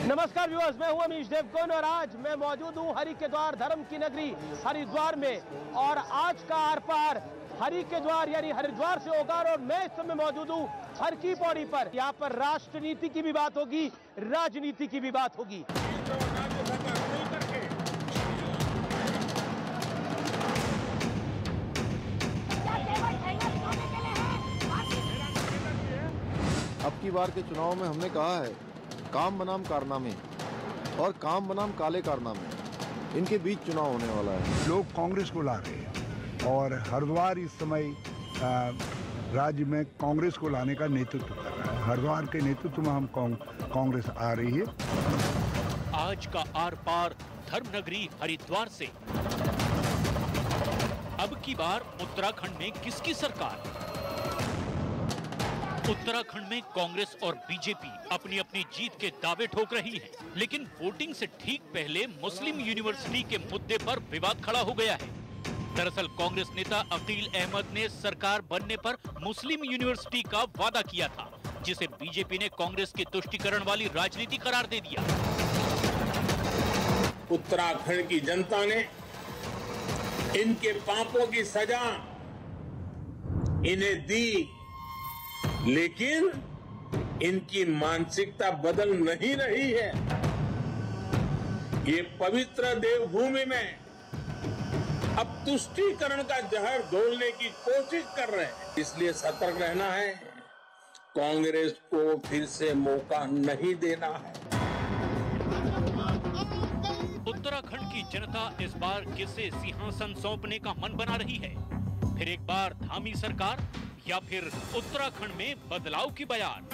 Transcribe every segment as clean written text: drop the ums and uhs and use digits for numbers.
नमस्कार व्यूअर्स, मैं हूं अमीश देवगन और आज मैं मौजूद हूं हरि के द्वार धर्म की नगरी हरिद्वार में। और आज का आर पार हरि के द्वार यानी हरिद्वार से होगा और मैं इस समय मौजूद हूं हर की पौड़ी पर। यहां पर राष्ट्रनीति की भी बात होगी, राजनीति की भी बात होगी। अब की बार के चुनाव में हमने कहा है काम बनाम कारनामे और काम बनाम काले कारनामे, इनके बीच चुनाव होने वाला है। लोग कांग्रेस को ला रहे हैं और हरिद्वार इस समय राज्य में कांग्रेस को लाने का नेतृत्व कर रहा है। हरिद्वार के नेतृत्व में हम कांग्रेस आ रही है। आज का आर पार धर्म नगरी हरिद्वार से अब की बार उत्तराखंड में किसकी सरकार? उत्तराखंड में कांग्रेस और बीजेपी अपनी अपनी जीत के दावे ठोक रही है, लेकिन वोटिंग से ठीक पहले मुस्लिम यूनिवर्सिटी के मुद्दे पर विवाद खड़ा हो गया है। दरअसल कांग्रेस नेता अकील अहमद ने सरकार बनने पर मुस्लिम यूनिवर्सिटी का वादा किया था, जिसे बीजेपी ने कांग्रेस की तुष्टीकरण वाली राजनीति करार दे दिया। उत्तराखंड की जनता ने इनके पापों की सजा इन्हें दी, लेकिन इनकी मानसिकता बदल नहीं रही है। ये पवित्र देवभूमि में अब तुष्टीकरण का जहर घोलने की कोशिश कर रहे हैं। इसलिए सतर्क रहना है, कांग्रेस को फिर से मौका नहीं देना है। उत्तराखंड की जनता इस बार किसे सिंहासन सौंपने का मन बना रही है? फिर एक बार धामी सरकार या फिर उत्तराखंड में बदलाव की बयान?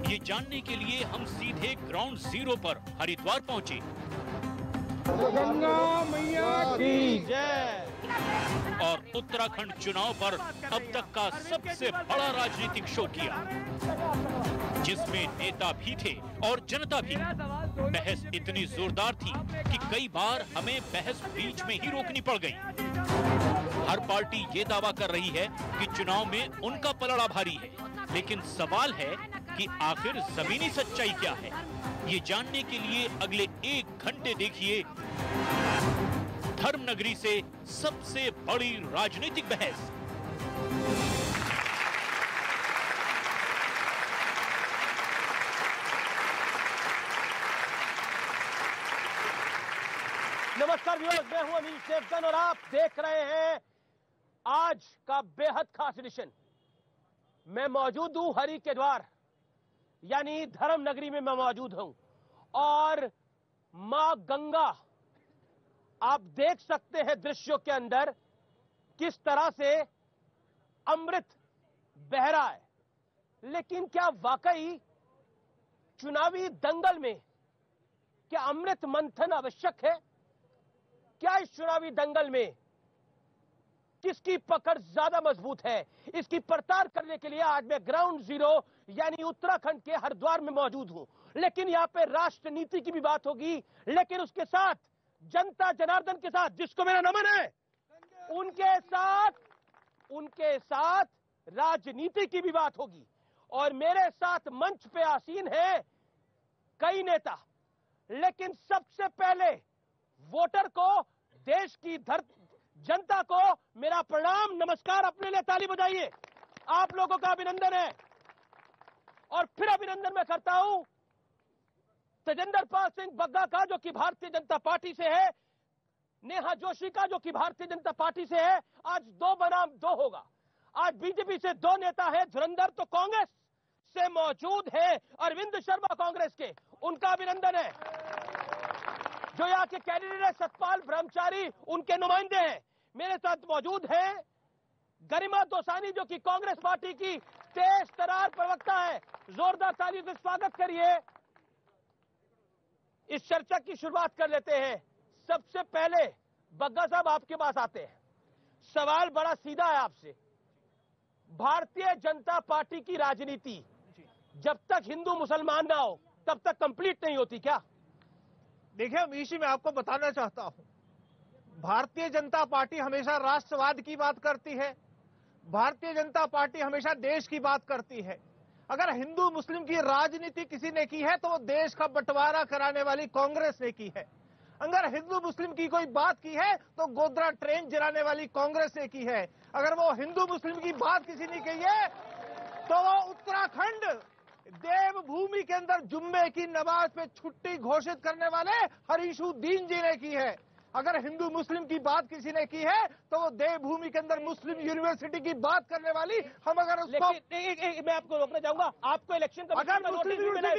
ये जानने के लिए हम सीधे ग्राउंड जीरो पर हरिद्वार पहुंचे। गंगा मैया की जय। और उत्तराखंड चुनाव पर अब तक का सबसे बड़ा राजनीतिक शो किया, जिसमें नेता भी थे और जनता भी। बहस इतनी जोरदार थी कि कई बार हमें बहस बीच में ही रोकनी पड़ गई। हर पार्टी ये दावा कर रही है कि चुनाव में उनका पलड़ा भारी है, लेकिन सवाल है कि आखिर जमीनी सच्चाई क्या है? ये जानने के लिए अगले 1 घंटे देखिए धर्म नगरी से सबसे बड़ी राजनीतिक बहस। नमस्कार व्यूअर्स, मैं हूं अमीश देवगन और आप देख रहे हैं आज का बेहद खास एडिशन। मैं मौजूद हूं हरि के द्वार यानी धर्म नगरी में मैं मौजूद हूं और मां गंगा, आप देख सकते हैं दृश्यों के अंदर किस तरह से अमृत बह रहा है। लेकिन क्या वाकई चुनावी दंगल में क्या अमृत मंथन आवश्यक है? क्या इस चुनावी दंगल में किसकी पकड़ ज्यादा मजबूत है, इसकी पड़ताल करने के लिए आज मैं ग्राउंड जीरो यानी उत्तराखंड के हरिद्वार में मौजूद हूं। लेकिन यहां पे राष्ट्रनीति की भी बात होगी, लेकिन उसके साथ जनता जनार्दन के साथ, जिसको मेरा नमन है, उनके साथ राजनीति की भी बात होगी। और मेरे साथ मंच पे आसीन है कई नेता, लेकिन सबसे पहले वोटर को, देश की जनता को मेरा प्रणाम, नमस्कार। अपने लिए ताली बजाइए। आप लोगों का अभिनंदन है। और फिर अभिनंदन मैं करता हूं तेजेंद्र पाल सिंह बग्गा का, जो कि भारतीय जनता पार्टी से है, नेहा जोशी का, जो कि भारतीय जनता पार्टी से है। आज 2 बनाम 2 होगा। आज बीजेपी से 2 नेता है, धुरंधर तो कांग्रेस से मौजूद है, अरविंद शर्मा कांग्रेस के, उनका अभिनंदन है। जो यहाँ के कैंडिडेट है सतपाल ब्रह्मचारी, उनके नुमाइंदे हैं। मेरे साथ मौजूद हैं गरिमा दोसानी, जो कि कांग्रेस पार्टी की तेज तरार प्रवक्ता है। जोरदार ताली से स्वागत करिए। इस चर्चा की शुरुआत कर लेते हैं। सबसे पहले बग्गा साहब आपके पास आते हैं। सवाल बड़ा सीधा है आपसे। भारतीय जनता पार्टी की राजनीति जब तक हिंदू मुसलमान ना हो तब तक कंप्लीट नहीं होती क्या? देखिए अमीश जी, मैं आपको बताना चाहता हूं, भारतीय जनता पार्टी हमेशा राष्ट्रवाद की बात करती है, भारतीय जनता पार्टी हमेशा देश की बात करती है। अगर हिंदू मुस्लिम की राजनीति किसी ने की है तो वो देश का बंटवारा कराने वाली कांग्रेस ने की है। अगर हिंदू मुस्लिम की कोई बात की है तो गोधरा ट्रेन जलाने वाली कांग्रेस ने की है। अगर वो हिंदू मुस्लिम की बात किसी ने की है तो वो उत्तराखंड देवभूमि के अंदर जुम्मे की नमाज पे छुट्टी घोषित करने वाले हरीशुद्दीन जी ने की है। अगर हिंदू मुस्लिम की बात किसी ने की है तो वो देवभूमि के अंदर मुस्लिम यूनिवर्सिटी की बात करने वाली हम अगर उसको मैं आपको रोकना चाहूंगा, आपको इलेक्शन कमीशन का नोटिस भी मिला है,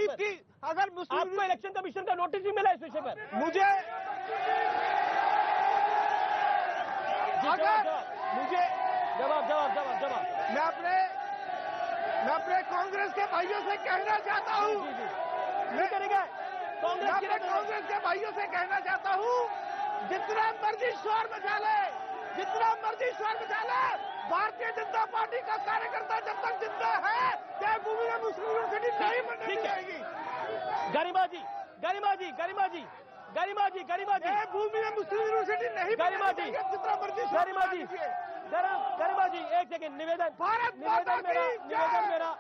आपको इलेक्शन कमीशन का नोटिस भी मिला है इस विषय पर? मुझे जवाब मैं अपने कांग्रेस के भाइयों से कहना चाहता हूँ, कांग्रेस के भाइयों से कहना चाहता हूँ, जितना मर्जी शोर मचा ले, भारतीय जनता पार्टी का कार्यकर्ता जब तक जिंदा है देवभूमि में मुस्लिम यूनिवर्सिटी नहीं बनने जाएगी। गरिमा जी देवभूमि में मुस्लिम यूनिवर्सिटी नहीं बनने जितना मर्जी गरिमा जी एक सेकंड निवेदन मेरा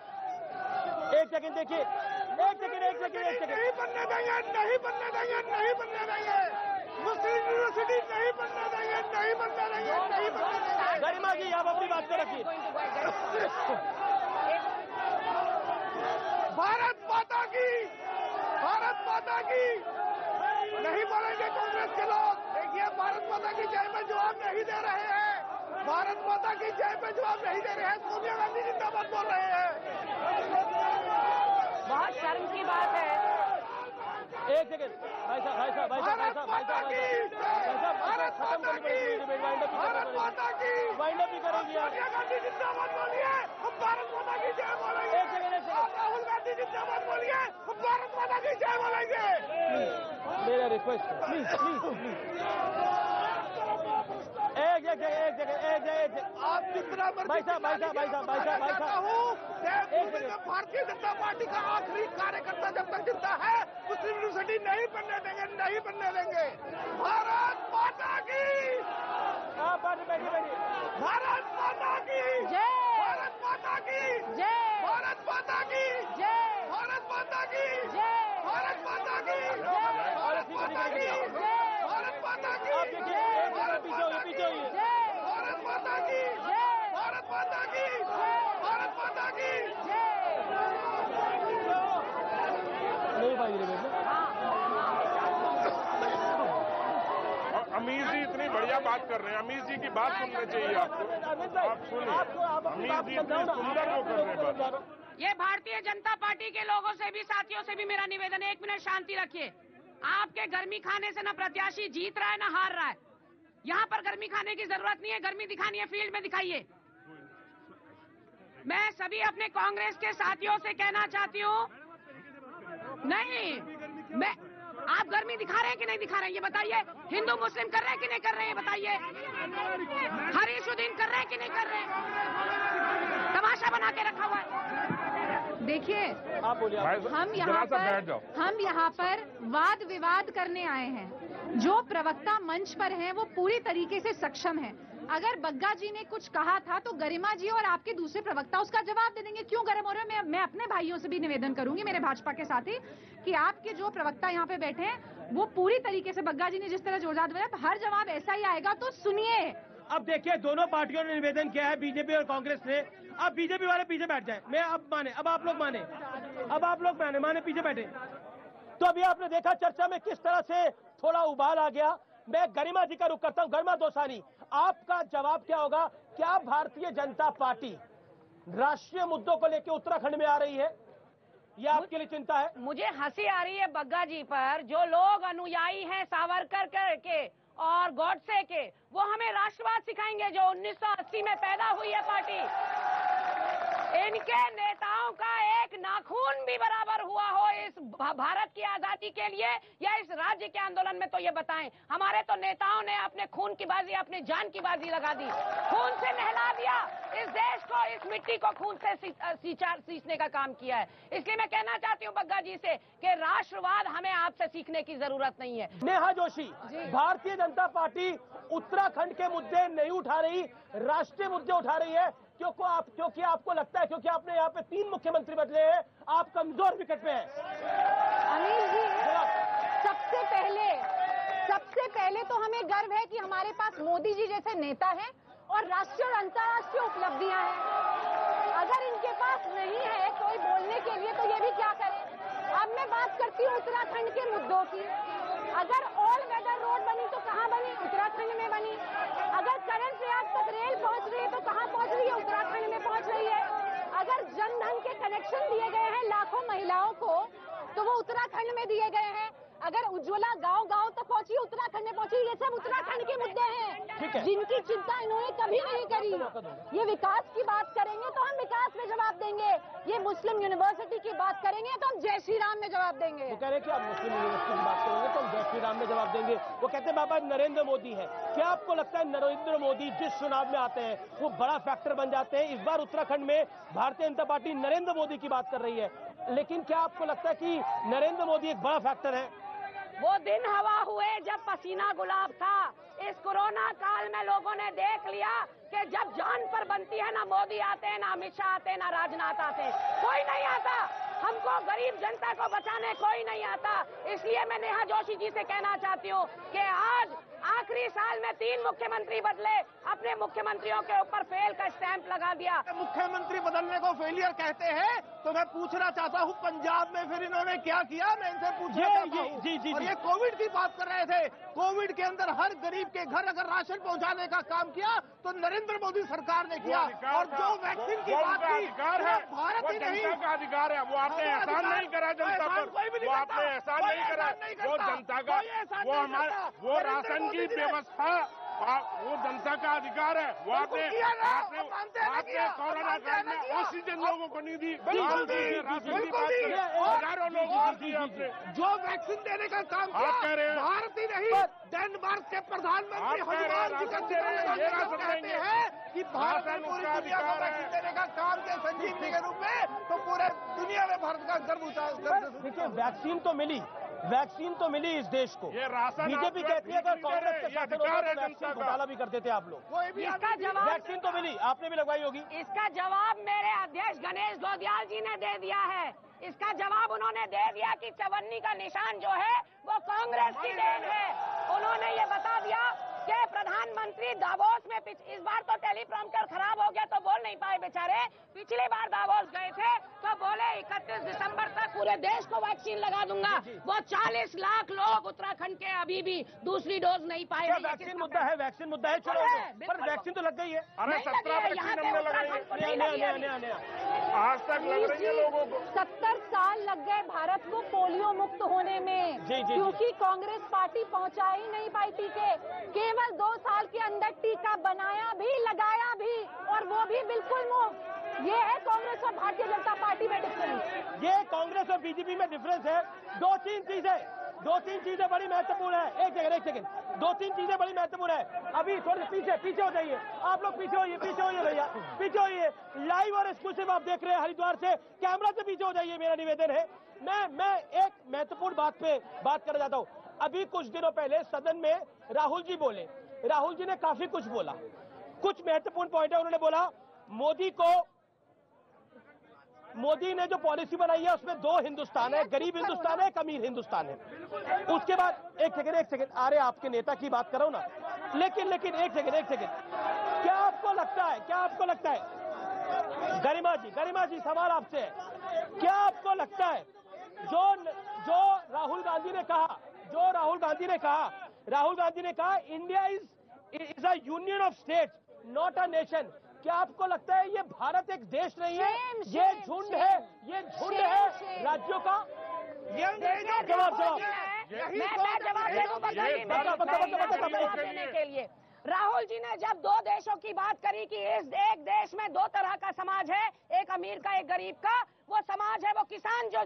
एक सेकंड देखिए, एक सेकंड नहीं बनने देंगे मुस्लिम यूनिवर्सिटी नहीं बनने देंगे। गरिमा जी आप अपनी बात को रखिए। भारत माता की नहीं बोलेंगे कांग्रेस के लोग। देखिए भारत माता की जय में जवाब नहीं दे रहे हैं, भारत माता की जय में जवाब नहीं दे रहे हैं, सोनिया गांधी जिंदाबाद बोल रहे हैं। बहुत शर्म की बात है। एक सेकंड भाई साहब वाइंड अप भी करेंगे आप। सोनिया गांधी जिंदाबाद बोलिए, हम भारत माता की जय बोलेंगे। एक सेकंड राहुल गांधी जिंदाबाद बोलिए, हम भारत माता की जय बोलेंगे। मेरा रिक्वेस्ट है प्लीज एक आप जितना भाई साहब भारतीय जनता पार्टी का आखिरी कार्यकर्ता जब तक जिंदा है मुस्लिम यूनिवर्सिटी नहीं बनने देंगे। भारत माता की भारत माता की जय, भारत माता की जय, भारत माता की जय, भारत माता की जय, भारत माता की भारत माता की भारत माता की आप देखिए पीछे होइए भारत माता की भारत माता की भारत माता की नहीं भाई अमीर जी इतनी बढ़िया बात कर रहे हैं, अमीर जी की बात सुननी चाहिए आपको। आप सुनिए, अमीर जी इतनी सुंदर वो कर रहे हैं बात। ये भारतीय जनता पार्टी के लोगों से भी, साथियों से भी मेरा निवेदन है, 1 मिनट शांति रखिए। आपके गर्मी खाने से ना प्रत्याशी जीत रहा है ना हार रहा है। यहाँ पर गर्मी खाने की जरूरत नहीं है, गर्मी दिखानी है फील्ड में दिखाइए। मैं सभी अपने कांग्रेस के साथियों से कहना चाहती हूँ, नहीं मैं आप गर्मी दिखा रहे हैं कि नहीं दिखा रहे हैं ये बताइए। हिंदू मुस्लिम कर रहे हैं कि नहीं कर रहे हैं बताइए। हरीशुद्दीन कर रहे हैं कि नहीं कर रहे हैं? तमाशा बना के रखा हुआ है। देखिए आप बोलिए। हम यहाँ पर वाद विवाद करने आए हैं। जो प्रवक्ता मंच पर हैं वो पूरी तरीके से सक्षम हैं। अगर बग्गा जी ने कुछ कहा था तो गरिमा जी और आपके दूसरे प्रवक्ता उसका जवाब दे देंगे। क्यों गर्म हो रहे हैं? मैं अपने भाइयों से भी निवेदन करूंगी, मेरे भाजपा के साथी, कि आपके जो प्रवक्ता यहाँ पे बैठे हैं वो पूरी तरीके से बग्गा जी ने जिस तरह जोरदार दिया हर जवाब ऐसा ही आएगा, तो सुनिए। अब देखिए दोनों पार्टियों ने निवेदन किया है, बीजेपी और कांग्रेस ने। अब बीजेपी वाले पीछे बैठ जाए, मैं अब माने, अब आप लोग माने पीछे बैठे। तो अभी आपने देखा चर्चा में किस तरह से थोड़ा उबाल आ गया। मैं गरिमा जी का रुख करता हूं। गरिमा दोसानी, आपका जवाब क्या होगा? क्या भारतीय जनता पार्टी राष्ट्रीय मुद्दों को लेकर उत्तराखंड में आ रही है? ये आपके लिए चिंता है? मुझे हंसी आ रही है बग्गा जी पर। जो लोग अनुयायी हैं सावरकर के और गॉडसे के, वो हमें राष्ट्रवाद सिखाएंगे। जो 1980 में पैदा हुई है पार्टी, इनके नेताओं का एक नाखून भी बराबर हुआ हो इस भारत की आजादी के लिए या इस राज्य के आंदोलन में, तो ये बताएं। हमारे तो नेताओं ने अपने खून की बाजी, अपनी जान की बाजी लगा दी, खून से नहला दिया इस देश को, इस मिट्टी को खून से सींचने का काम किया है। इसलिए मैं कहना चाहती हूँ बग्गा जी से कि राष्ट्रवाद हमें आपसे सीखने की जरूरत नहीं है। नेहा जोशी, भारतीय जनता पार्टी उत्तराखंड के मुद्दे नहीं उठा रही, राष्ट्रीय मुद्दे उठा रही है। क्योंकि आपको लगता है क्योंकि आपने यहाँ पे 3 मुख्यमंत्री बदले हैं, आप कमजोर विकेट पे हैं। अनिल जी, सबसे पहले तो हमें गर्व है कि हमारे पास मोदी जी जैसे नेता हैं और राष्ट्रीय और अंतर्राष्ट्रीय उपलब्धियां हैं। अगर इनके पास नहीं है कोई बोलने के लिए तो ये भी क्या करें। अब मैं बात करती हूँ उत्तराखंड के मुद्दों की। अगर ऑल वेदर रोड बनी तो कहाँ बनी? उत्तराखंड में बनी। अगर करण प्रयाग तक रेल पहुंच रही है तो कहाँ पहुंच रही है? उत्तराखंड में पहुंच रही है। अगर जन धन के कनेक्शन दिए गए हैं लाखों महिलाओं को तो वो उत्तराखंड में दिए गए हैं। अगर उज्ज्वला गांव-गांव तक पहुंची, उत्तराखंड में पहुंची, ये सब उत्तराखंड के मुद्दे हैं जिनकी चिंता इन्होंने कभी नहीं करी। ये विकास की बात करेंगे तो हम विकास में जवाब देंगे, ये मुस्लिम यूनिवर्सिटी की बात करेंगे तो हम जय श्री राम में जवाब देंगे। वो कह रहे हैं कि आप मुस्लिम यूनिवर्सिटी की बात करेंगे तो हम जय श्री राम में जवाब देंगे। वो कहते हैं बाबा नरेंद्र मोदी है। क्या आपको लगता है नरेंद्र मोदी जिस चुनाव में आते हैं वो बड़ा फैक्टर बन जाते हैं? इस बार उत्तराखंड में भारतीय जनता पार्टी नरेंद्र मोदी की बात कर रही है, लेकिन क्या आपको लगता है कि नरेंद्र मोदी एक बड़ा फैक्टर है? वो दिन हवा हुए जब पसीना गुलाब था। इस कोरोना काल में लोगों ने देख लिया कि जब जान पर बनती है ना मोदी आते हैं, ना अमित शाह आते हैं, ना राजनाथ आते हैं, कोई नहीं आता। हमको गरीब जनता को बचाने कोई नहीं आता। इसलिए मैं नेहा जोशी जी से कहना चाहती हूँ कि आज आखिरी साल में 3 मुख्यमंत्री बदले, अपने मुख्यमंत्रियों के ऊपर फेल का स्टैंप लगा दिया। मुख्यमंत्री बदलने को फेलियर कहते हैं तो मैं पूछना चाहता हूँ पंजाब में फिर इन्होंने क्या किया? मैं इनसे पूछना चाहता हूँ। और ये कोविड की बात कर रहे थे, कोविड के अंदर हर गरीब के घर अगर राशन पहुँचाने का काम किया तो नरेंद्र मोदी सरकार ने किया। और जो वैक्सीन की बात की, भारत ही नहीं का अधिकार है, वो आपने एहसान नहीं करा जनता पर, वो आपने एहसान नहीं करा, वो जनता का, वो हमारा, वो राशन की व्यवस्था, वो जनता का अधिकार है। वो आपने कोरोना काल में ऑक्सीजन लोगों को नहीं दी, हजारों लोगों को दी आपने। जो वैक्सीन देने का काम किया भारत ही नहीं, डेनमार्क के प्रधानमंत्री हनुमान जी का कहते हैं कि भारत ने पूरी दुनिया को वैक्सीन देने का काम किया संजीवनी के रूप में, तो पूरे दुनिया में भारत का गर्व उजागर। देखिए वैक्सीन तो मिली इस देश को। बीजेपी कहती है अगर कांग्रेस के शासन होता तो वैक्सीन घोटाला भी करते थे आप लोग। इसका जवाब वैक्सीन तो मिली, आपने भी लगवाई होगी। इसका जवाब मेरे अध्यक्ष गणेश गोदियाल जी ने दे दिया है। इसका जवाब उन्होंने दे दिया कि चवन्नी का निशान जो है वो कांग्रेस की देन है। उन्होंने ये बता दिया कि प्रधानमंत्री दावोस में इस बार तो टेलीप्रॉम्प्टर खराब हो गया तो बोल नहीं पाए बेचारे। पिछली बार दावोस गए थे तो बोले 31 दिसंबर तक पूरे देश को वैक्सीन लगा दूंगा। वो 40 लाख लोग उत्तराखंड के अभी भी दूसरी डोज नहीं पाए। वैक्सीन मुद्दा है, वैक्सीन मुद्दा है, चलो पर वैक्सीन तो लग गई है। अरे 17 वैक्सीन हमने लगाई, आज तक लग रही है लोगों को। 70 साल लग गए भारत को पोलियो मुक्त होने में, क्योंकि कांग्रेस पार्टी पहुंचा ही नहीं पाई टीके। केवल 2 साल के अंदर टीका बनाया भी, लगाया भी, और वो भी बिल्कुल मुफ्त। ये है कांग्रेस और भारतीय जनता पार्टी में डिफरेंस। ये कांग्रेस और बीजेपी में डिफरेंस है। 2-3 चीजें बड़ी महत्वपूर्ण है। एक सेकंड 2-3 चीजें बड़ी महत्वपूर्ण है। अभी थोड़े पीछे हो जाइए, आप लोग पीछे होइए भैया, पीछे होइए। लाइव और एक्सक्लूसिव आप देख रहे हैं हरिद्वार से, कैमरा से पीछे हो जाइए, मेरा निवेदन है। मैं एक महत्वपूर्ण बात पे बात करना चाहता हूँ। अभी कुछ दिनों पहले सदन में राहुल जी बोले, राहुल जी ने काफी कुछ बोला, कुछ महत्वपूर्ण पॉइंट है। उन्होंने बोला मोदी ने जो पॉलिसी बनाई है उसमें 2 हिंदुस्तान है, गरीब हिंदुस्तान है, एक अमीर हिंदुस्तान है। उसके बाद एक सेकंड अरे आपके नेता की बात करो ना, लेकिन एक सेकंड क्या आपको लगता है गरिमा जी सवाल आपसे है, क्या आपको लगता है जो राहुल गांधी ने कहा India is a union of states not a nation, क्या आपको लगता है ये भारत एक देश नहीं है, ये झुंड है राज्यों का? देने के लिए राहुल जी ने जब 2 देशों की बात करी कि इस एक देश में 2 तरह का समाज है, एक अमीर का एक गरीब का, वो समाज है वो किसान जो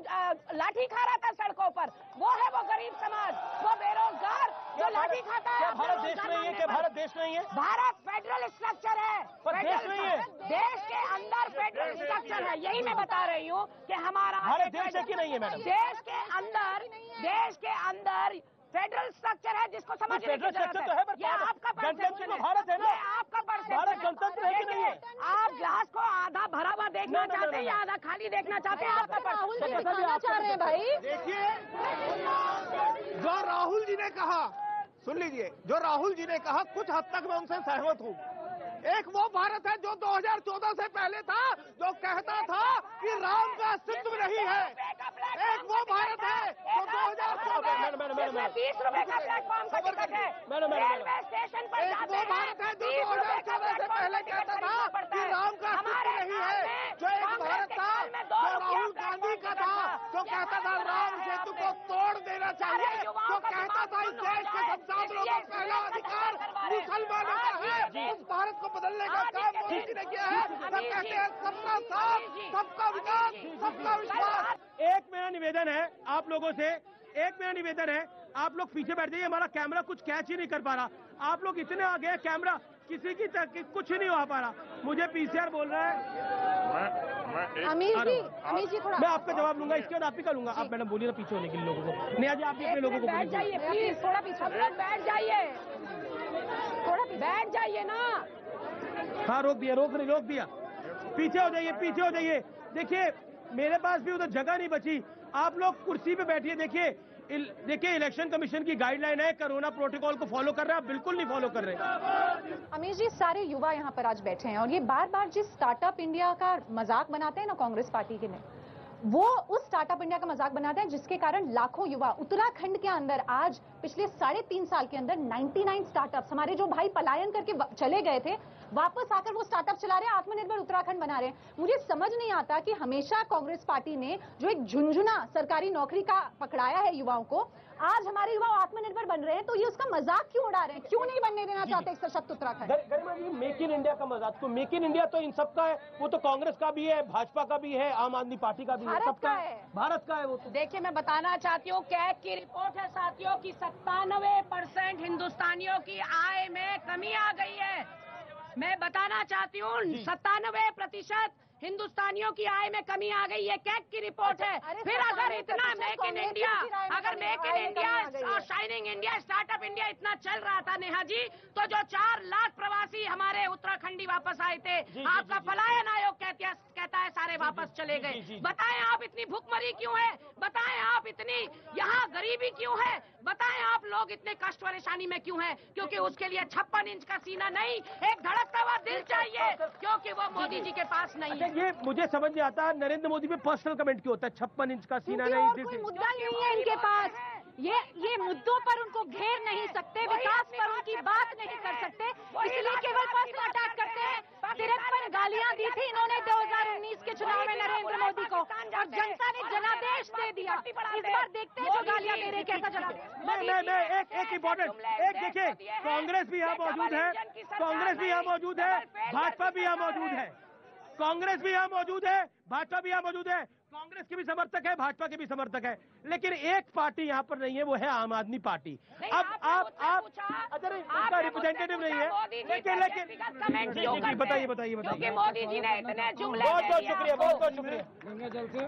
लाठी खा रहा था सड़कों पर, वो है वो गरीब समाज, वो बेरोजगार जो लाठी खाता है। भारत देश नहीं है? क्या भारत देश नहीं है? भारत फेडरल स्ट्रक्चर है, पर देश नहीं है। देश के अंदर फेडरल स्ट्रक्चर है, यही मैं बता रही हूँ कि हमारा भारत देश है कि नहीं है मैडम? देश के अंदर फेडरल स्ट्रक्चर है जिसको समझने की जरूरत है। ये आपका गणतंत्र भारत है ना, आपका भारत गणतंत्र है कि नहीं है? आप ग्लास को आधा भरा हुआ देखना चाहते हैं या आधा खाली देखना चाहते हैं? आपका राहुल जी दिखाना चाह रहे हैं भाई। देखिए, जो राहुल जी ने कहा, सुन लीजिए, जो राहुल जी ने कहा कुछ हद तक मैं उनसे सहमत हूँ। एक वो भारत है जो 2014 से पहले था, जो कहता था कि राम का अस्तित्व नहीं है। एक वो भारत है जो 2014 में 20 रुपए का प्लेटफॉर्म का टिकट है, रेलवे स्टेशन पर एक वो भारत है जो 2014 से पहले कहता था कि राम का अस्तित्व नहीं है। जो एक भारत था जो राहुल गांधी का था, जो कहता था राम सेतु को तोड़ देना चाहिए, जो कहता था इस देश के संसाधनों का पहला अधिकार मुसलमानों का है, उस भारत को बदलने का काम मोदी जी ने किया है। सब कहते हैं सबका साथ, सबका विकास, सबका विश्वास। एक मेरा निवेदन है आप लोगों से, एक मेरा निवेदन है, आप लोग पीछे बैठ जाइए, हमारा कैमरा कुछ कैच ही नहीं कर पा रहा। आप लोग इतने आगे हैं, कैमरा किसी की कुछ ही नहीं हो पा रहा। मुझे पीसीआर बोल रहा है। अमीर जी थोड़ा मैं आपका जवाब लूंगा, इसके बाद आप ही का लूंगा। आप मैडम बोलिए ना पीछे होने के लिए लोगों को। नेहा जी आप भी अपने लोगों को बैठ जाइए प्लीज, थोड़ा पीछे बैठ जाइए, थोड़ा बैठ जाइए ना। हाँ रोक दिया। पीछे हो जाइए, पीछे हो जाइए। देखिए मेरे पास भी उधर जगह नहीं बची, आप लोग कुर्सी पे बैठिए। देखिए इलेक्शन कमीशन की गाइडलाइन है, कोरोना प्रोटोकॉल को फॉलो कर रहे हैं, आप बिल्कुल नहीं फॉलो कर रहे। अमीर जी, सारे युवा यहाँ पर आज बैठे हैं और ये बार बार जिस स्टार्टअप इंडिया का मजाक बनाते हैं ना कांग्रेस पार्टी के लिए, वो उस स्टार्टअप इंडिया का मजाक बनाते हैं जिसके कारण लाखों युवा उत्तराखंड के अंदर आज पिछले 3.5 साल के अंदर 99 स्टार्टअप्स, हमारे जो भाई पलायन करके चले गए थे, वापस आकर वो स्टार्टअप चला रहे हैं, आत्मनिर्भर उत्तराखंड बना रहे हैं। मुझे समझ नहीं आता कि हमेशा कांग्रेस पार्टी ने जो एक झुंझुना सरकारी नौकरी का पकड़ाया है युवाओं को, आज हमारे युवा आत्मनिर्भर बन रहे हैं, तो ये उसका मजाक क्यों उड़ा रहे हैं? क्यों नहीं बनने देना चाहते एक सशक्त उत्तराखंड? गरिमा जी, मेक इन इंडिया का मजाक, तो मेक इन इंडिया तो इन सबका है, वो तो कांग्रेस का भी है, भाजपा का भी है, आम आदमी पार्टी का भी है, सबका है, भारत का है वो तो। देखिए मैं बताना चाहती हूँ, कैग की रिपोर्ट है साथियों की 97% हिंदुस्तानियों की आय में कमी आ गई है। मैं बताना चाहती हूँ 97% हिंदुस्तानियों की आय में कमी आ गई है, कैग की रिपोर्ट है। फिर अगर इतना मेक इन इंडिया, अगर मेक इन इंडिया और शाइनिंग इंडिया, स्टार्टअप इंडिया इतना चल रहा था नेहा जी, तो जो 4 लाख प्रवासी हमारे उत्तराखंडी वापस आए थे, आपका पलायन आयोग कहता है सारे वापस चले गए। बताएं आप इतनी भूखमरी क्यों है? बताएं आप इतनी यहाँ गरीबी क्यों है? बताएं आप लोग इतने कष्ट परेशानी में क्यों हैं? क्योंकि उसके लिए 56 इंच का सीना नहीं, एक धड़कता हुआ दिल चाहिए, क्योंकि वो मोदी जी के पास नहीं है। ये मुझे समझ नहीं आता, नरेंद्र मोदी पे पर्सनल कमेंट क्यों होता है? 56 इंच का सीना नहीं, और कोई मुद्दा नहीं है इनके पास। ये मुद्दों पर उनको घेर नहीं सकते, विकास पर उनकी बात नहीं कर सकते, इसलिए केवल पर्सनल अटैक करते हैं। 53 गालियां दी थी इन्होंने 2019 के चुनाव में नरेंद्र मोदी को, और जनता ने जनादेश दे दिया। इस बार देखते हैं जो गालियां दे रहे कैसा जनादेश। एक इम्पोर्टेंट, एक देखिए, कांग्रेस भी यहाँ मौजूद है, कांग्रेस भी यहाँ मौजूद है, भाजपा भी यहाँ मौजूद है, कांग्रेस भी यहाँ मौजूद है, भाजपा भी यहाँ मौजूद है, कांग्रेस के भी समर्थक है, भाजपा के भी समर्थक है, लेकिन एक पार्टी यहाँ पर नहीं है, वो है आम आदमी पार्टी। अब आप उनका रिप्रेजेंटेटिव नहीं है, लेकिन बताइए। मोदी जी ने इतने जुमले, बहुत बहुत शुक्रिया। गंगा जल से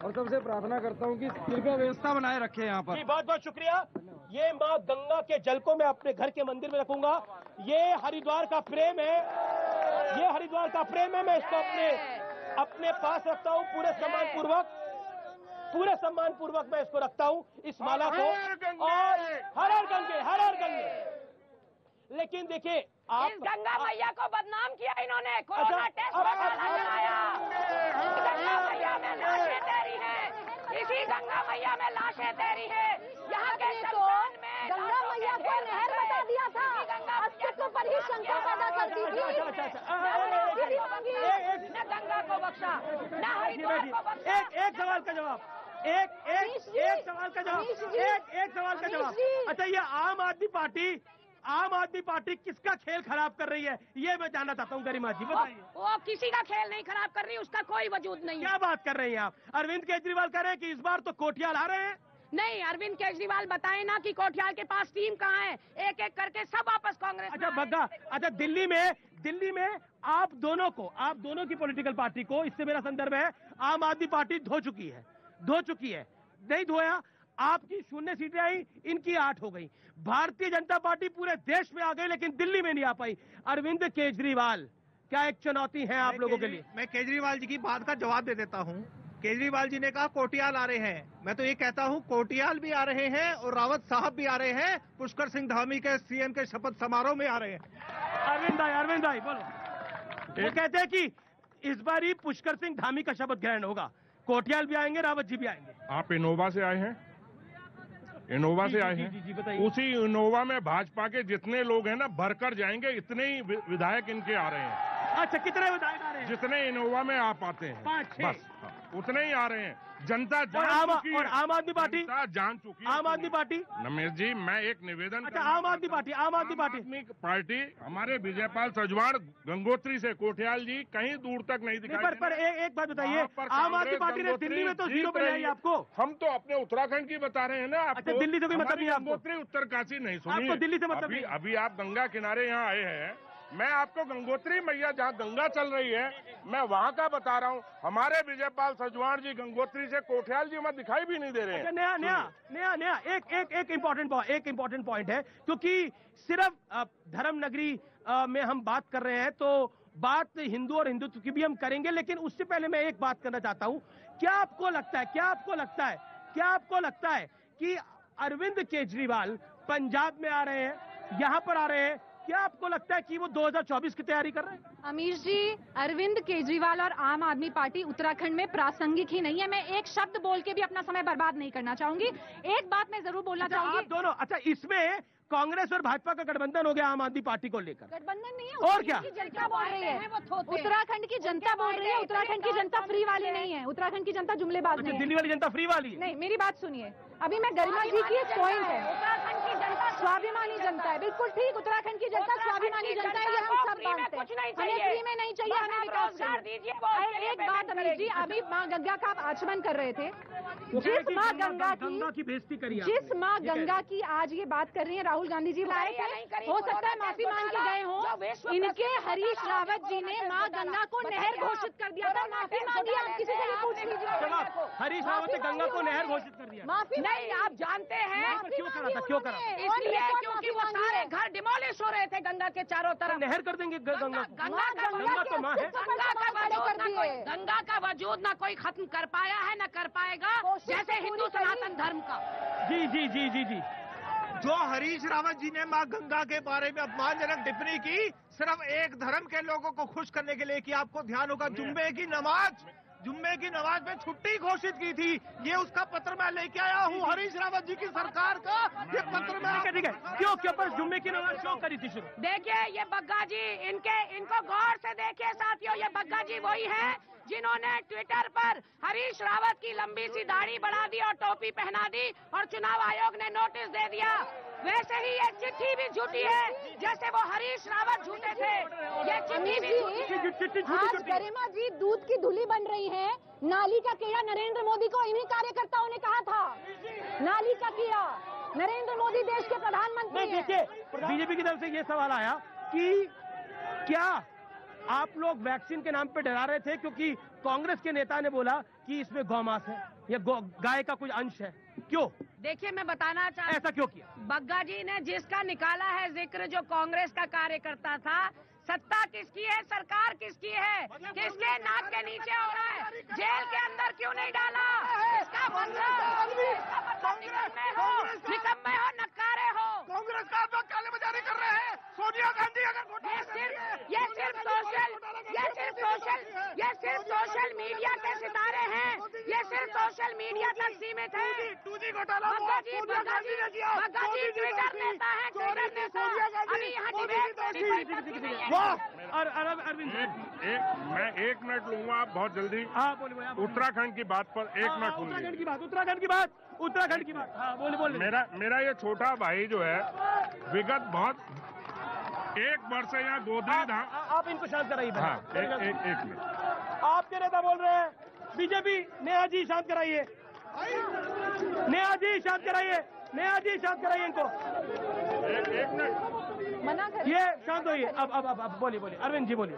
और सबसे प्रार्थना करता हूँ कि कृपया व्यवस्था बनाए रखे यहाँ पर। बहुत बहुत शुक्रिया। ये माँ गंगा के जल को मैं अपने घर के मंदिर में रखूंगा। ये हरिद्वार का प्रेम है, ये हरिद्वार का प्रेम है, मैं इसको अपने पास रखता हूँ पूरे सम्मान पूर्वक मैं इसको रखता हूँ, इस माला को। और हर हर गंगे। लेकिन देखिए आप इस गंगा मैया को बदनाम किया इन्होंने, कोरोना टेस्ट में काला लगाया। गंगा मैया में लाशें तैरी हैं, इसी गंगा मैया में लाशें तैरी हैं। यहाँ के शमशान में गंगा मैया को नहर बता दिया था, अस्तित्व पर ही शंका पैदा करती थी। न गंगा को बख्शा, न हरिद्वार को बख्शा। एक सवाल का जवाब, एक सवाल का जवाब। अच्छा, ये आम आदमी पार्टी किसका खेल खराब कर रही है, ये मैं जानना चाहता हूँ। गरिमा जी बताइए। वो किसी का खेल नहीं खराब कर रही, उसका कोई वजूद नहीं। क्या बात कर रही हैं आप? अरविंद केजरीवाल कह रहे हैं कि इस बार तो कोठियाल आ रहे हैं। नहीं, अरविंद केजरीवाल बताए ना कि कोठियाल के पास टीम कहाँ है, एक एक करके सब वापस कांग्रेस। अच्छा दिल्ली में आप दोनों की पॉलिटिकल पार्टी को, इससे मेरा संदर्भ है, आम आदमी पार्टी धो चुकी है। नहीं धोया, आपकी 0 सीटें आई, इनकी 8 हो गई। भारतीय जनता पार्टी पूरे देश में आ गई लेकिन दिल्ली में नहीं आ पाई। अरविंद केजरीवाल क्या एक चुनौती है आप लोगों के लिए? मैं केजरीवाल जी की बात का जवाब दे देता हूं। केजरीवाल जी ने कहा कोटियाल आ रहे हैं, मैं तो ये कहता हूं कोटियाल भी आ रहे हैं और रावत साहब भी आ रहे हैं, पुष्कर सिंह धामी के सीएम के शपथ समारोह में आ रहे हैं। अरविंद भाई बोलो। वो कहते हैं कि इस बार ही पुष्कर सिंह धामी का शपथ ग्रहण होगा, कोटियाल भी आएंगे, रावत जी भी आएंगे। आप इनोवा से आए हैं? इनोवा से आए हैं? जी बताइए। उसी इनोवा में भाजपा के जितने लोग हैं ना भरकर जाएंगे, इतने ही विधायक इनके आ रहे हैं। अच्छा, कितने विधायक आ रहे हैं? जितने इनोवा में आप आते हैं 5-6 बस उतने ही आ रहे हैं। जनता और आम आदमी पार्टी जान चुकी है। आम आदमी पार्टी नमेश जी, मैं एक निवेदन। अच्छा, आम आदमी पार्टी हमारे विजयपाल सजवाण गंगोत्री से कोटियाल जी कहीं दूर तक नहीं दिखाई। पर एक बात बताइए, आम आदमी पार्टी ने दिल्ली में तो 0 पे लाई आपको। हम तो अपने उत्तराखंड की बता रहे हैं ना आपको। अच्छा, दिल्ली से कोई मतलब नहीं आपको? गंगोत्री उत्तरकाशी नहीं सुनी आपको दिल्ली से मतलब नहीं? अभी आप गंगा किनारे यहाँ आए हैं, मैं आपको गंगोत्री मैया जहाँ गंगा चल रही है मैं वहाँ का बता रहा हूँ। हमारे विजयपाल सजवाण जी गंगोत्री से कोटियाल जी वहाँ दिखाई भी नहीं दे रहे हैं। नया एक इम्पोर्टेंट पॉइंट है, क्योंकि सिर्फ धर्म नगरी में हम बात कर रहे हैं तो बात हिंदू और हिंदुत्व की भी हम करेंगे, लेकिन उससे पहले मैं एक बात करना चाहता हूँ। क्या आपको लगता है कि अरविंद केजरीवाल पंजाब में आ रहे हैं, यहाँ पर आ रहे हैं, क्या आपको लगता है कि वो 2024 की तैयारी कर रहे हैं? अमीश जी, अरविंद केजरीवाल और आम आदमी पार्टी उत्तराखंड में प्रासंगिक ही नहीं है। मैं एक शब्द बोल के भी अपना समय बर्बाद नहीं करना चाहूंगी। एक बात मैं जरूर बोलना चाहूंगी। आप दोनों, अच्छा, इसमें कांग्रेस और भाजपा का गठबंधन हो गया आम आदमी पार्टी को लेकर। गठबंधन नहीं है, और क्या? जनता बोल रही है, उत्तराखंड की जनता बोल रही है। उत्तराखंड की जनता फ्री वाली नहीं है, उत्तराखंड की जनता जुमलेबाज नहीं है। दिल्ली वाली जनता फ्री वाली है? नहीं, मेरी बात सुनिए। अभी मैं गरिमा जी की एक पॉइंट है, उत्तराखंड की जनता स्वाभिमानी जनता है। बिल्कुल ठीक, उत्तराखंड की जनता स्वाभिमानी जनता है, ये हम सब मानते हैं। हमें फ्री में नहीं चाहिए, हमें विकास चाहिए। एक बात अमीश जी, अभी माँ गंगा का आप आचमन कर रहे थे। जिस माँ गंगा की बेइज्जती करी, जिस माँ गंगा की आज ये बात कर रही है, राहुल गांधी जी बुलाए थे, हो सकता है माफी मांग के गए हों। इनके हरीश रावत जी ने माँ गंगा को नहर घोषित कर दिया था, माफी मांगी। आप किसी से भी पूछ लीजिए, हरीश रावत ने गंगा को नहर घोषित कर दिया। माफी नहीं, आप जानते हैं क्यों करा था? इसलिए क्योंकि वो सारे घर डिमोलिश हो रहे थे गंगा के चारों तरफ। नहर कर देंगे गंगा तो माँ है। गंगा का वजूद ना कोई खत्म कर पाया है ना कर पाएगा, जैसे हिंदू सनातन धर्म का। जी। जो हरीश रावत जी ने मां गंगा के बारे में अपमानजनक टिप्पणी की, सिर्फ एक धर्म के लोगों को खुश करने के लिए कि आपको ध्यान होगा, जुम्मे की नमाज में छुट्टी घोषित की थी। ये उसका पत्र मैं लेके आया हूँ हरीश रावत जी की सरकार का। ये पत्र में ठीक है, क्यों पर जुम्मे की नमाज क्यों करी थी शुरू? देखिए, ये बग्गा जी, इनको गौर से देखिए साथियों, ये बग्गा जी वही है जिन्होंने ट्विटर पर हरीश रावत की लंबी सी दाढ़ी बढ़ा दी और टोपी पहना दी और चुनाव आयोग ने नोटिस दे दिया। वैसे ही ये चिट्ठी भी झूठी है, जैसे वो हरीश रावत झूठे थे, ये चिट्ठी भी झूठी। आज गरिमा जी दूध की धुली बन रही है। नाली का कीड़ा नरेंद्र मोदी को इन्हीं कार्यकर्ताओं ने कहा था, नाली का कीड़ा। नरेंद्र मोदी देश के प्रधानमंत्री हैं। देखिए, बीजेपी की तरफ से ये सवाल आया कि क्या आप लोग वैक्सीन के नाम पे डरा रहे थे, क्योंकि कांग्रेस के नेता ने बोला कि इसमें गौमांस है या गाय का कुछ अंश है। क्यों? देखिए, मैं बताना चाहता, ऐसा क्यों किया? बग्गा जी ने जिसका निकाला है जिक्र, जो कांग्रेस का कार्यकर्ता था, सत्ता किसकी है, सरकार किसकी है, किसके नाक के नीचे हो रहा है, जेल के अंदर क्यों नहीं डाला? इसका मतलब निकम्मे हो, नकारे हो। कांग्रेस का आप लोग कालेबाजारी कर रहे हैं। सोनिया गांधी अगर ये सिर्फ सोशल मीडिया के सितारे हैं, ये सिर्फ सोशल मीडिया तक सीमित है। 2G घोटाला बग्गा जी ट्विटर नेता है, ट्विटर नेता। अभी यहाँ डिबेट और अरविंद, मैं 1 मिनट लूंगा, आप बहुत जल्दी। हाँ, बोलिए। उत्तराखंड की बात पर 1 मिनट सुनिए। उत्तराखंड की बात। हाँ, बोले। मेरा ये छोटा भाई जो है, विगत बहुत 1 वर्ष से यहाँ गोदरी धाम। आप इनको शांत कराइए। हाँ, एक मिनट। आपके नेता बोल रहे हैं, बीजेपी। नेहा जी शांत कराइए, नेहा जी शांत कराइए इनको। एक मिनट मना कर, ये शांत होइए। अब बोलिए अरविंद जी, बोलिए।